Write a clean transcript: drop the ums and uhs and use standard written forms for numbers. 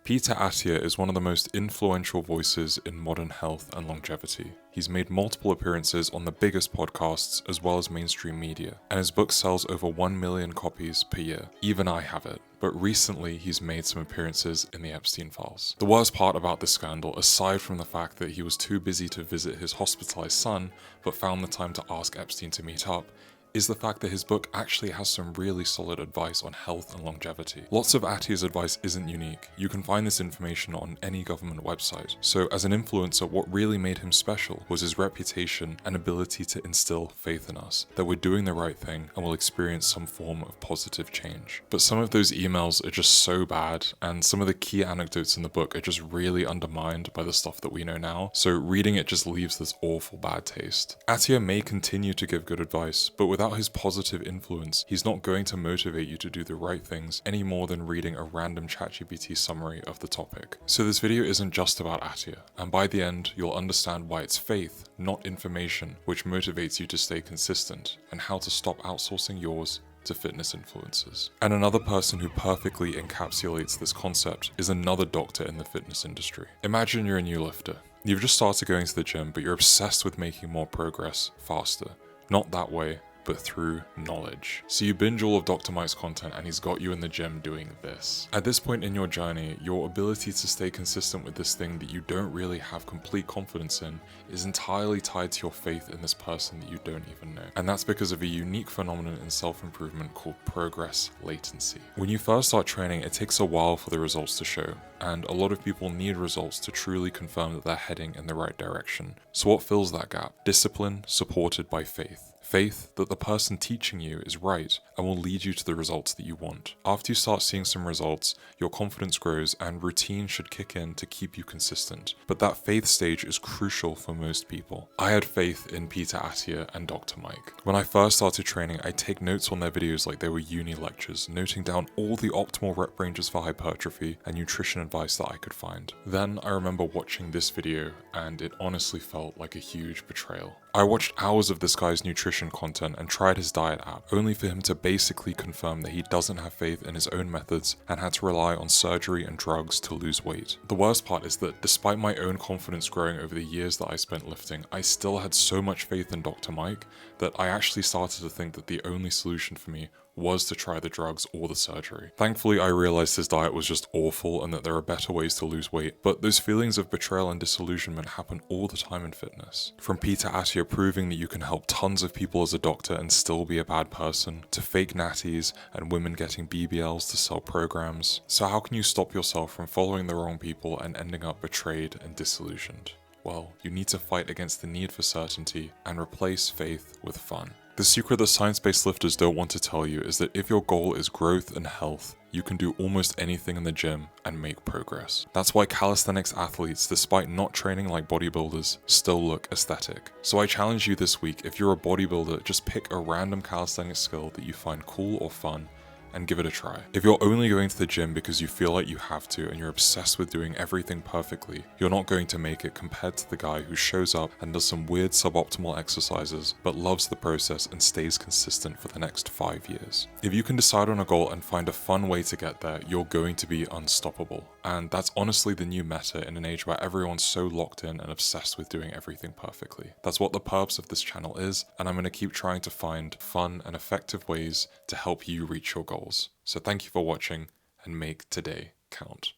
Peter Attia is one of the most influential voices in modern health and longevity. He's made multiple appearances on the biggest podcasts as well as mainstream media, and his book sells over 1 million copies per year. Even I have it. But recently he's made some appearances in the Epstein files. The worst part about this scandal, aside from the fact that he was too busy to visit his hospitalized son, but found the time to ask Epstein to meet up, is the fact that his book actually has some really solid advice on health and longevity. Lots of Attia's advice isn't unique. You can find this information on any government website. So as an influencer, what really made him special was his reputation and ability to instill faith in us, that we're doing the right thing and will experience some form of positive change. But some of those emails are just so bad, and some of the key anecdotes in the book are just really undermined by the stuff that we know now, so reading it just leaves this awful bad taste. Attia may continue to give good advice, but without his positive influence, he's not going to motivate you to do the right things any more than reading a random ChatGPT summary of the topic. So this video isn't just about Attia, and by the end, you'll understand why it's faith, not information, which motivates you to stay consistent, and how to stop outsourcing yours to fitness influencers. And another person who perfectly encapsulates this concept is another doctor in the fitness industry. Imagine you're a new lifter. You've just started going to the gym, but you're obsessed with making more progress faster. Not that way, but through knowledge. So you binge all of Dr. Mike's content and he's got you in the gym doing this. At this point in your journey, your ability to stay consistent with this thing that you don't really have complete confidence in is entirely tied to your faith in this person that you don't even know. And that's because of a unique phenomenon in self-improvement called progress latency. When you first start training, it takes a while for the results to show, and a lot of people need results to truly confirm that they're heading in the right direction. So what fills that gap? Discipline supported by faith. Faith that the person teaching you is right and will lead you to the results that you want. After you start seeing some results, your confidence grows and routine should kick in to keep you consistent. But that faith stage is crucial for most people. I had faith in Peter Attia and Dr. Mike. When I first started training, I'd take notes on their videos like they were uni lectures, noting down all the optimal rep ranges for hypertrophy and nutrition advice that I could find. Then I remember watching this video and it honestly felt like a huge betrayal. I watched hours of this guy's nutrition content and tried his diet app, only for him to basically confirm that he doesn't have faith in his own methods and had to rely on surgery and drugs to lose weight. The worst part is that despite my own confidence growing over the years that I spent lifting, I still had so much faith in Dr. Mike that I actually started to think that the only solution for me was to try the drugs or the surgery. Thankfully, I realized his diet was just awful and that there are better ways to lose weight, but those feelings of betrayal and disillusionment happen all the time in fitness. From Peter Attia proving that you can help tons of people as a doctor and still be a bad person, to fake natties and women getting BBLs to sell programs. So how can you stop yourself from following the wrong people and ending up betrayed and disillusioned? Well, you need to fight against the need for certainty and replace faith with fun. The secret that science-based lifters don't want to tell you is that if your goal is growth and health, you can do almost anything in the gym and make progress. That's why calisthenics athletes, despite not training like bodybuilders, still look aesthetic. So I challenge you this week, if you're a bodybuilder, just pick a random calisthenics skill that you find cool or fun and give it a try. If you're only going to the gym because you feel like you have to and you're obsessed with doing everything perfectly, you're not going to make it compared to the guy who shows up and does some weird suboptimal exercises but loves the process and stays consistent for the next 5 years. If you can decide on a goal and find a fun way to get there, you're going to be unstoppable. And that's honestly the new meta in an age where everyone's so locked in and obsessed with doing everything perfectly. That's what the purpose of this channel is, and I'm going to keep trying to find fun and effective ways to help you reach your goals. So thank you for watching and make today count.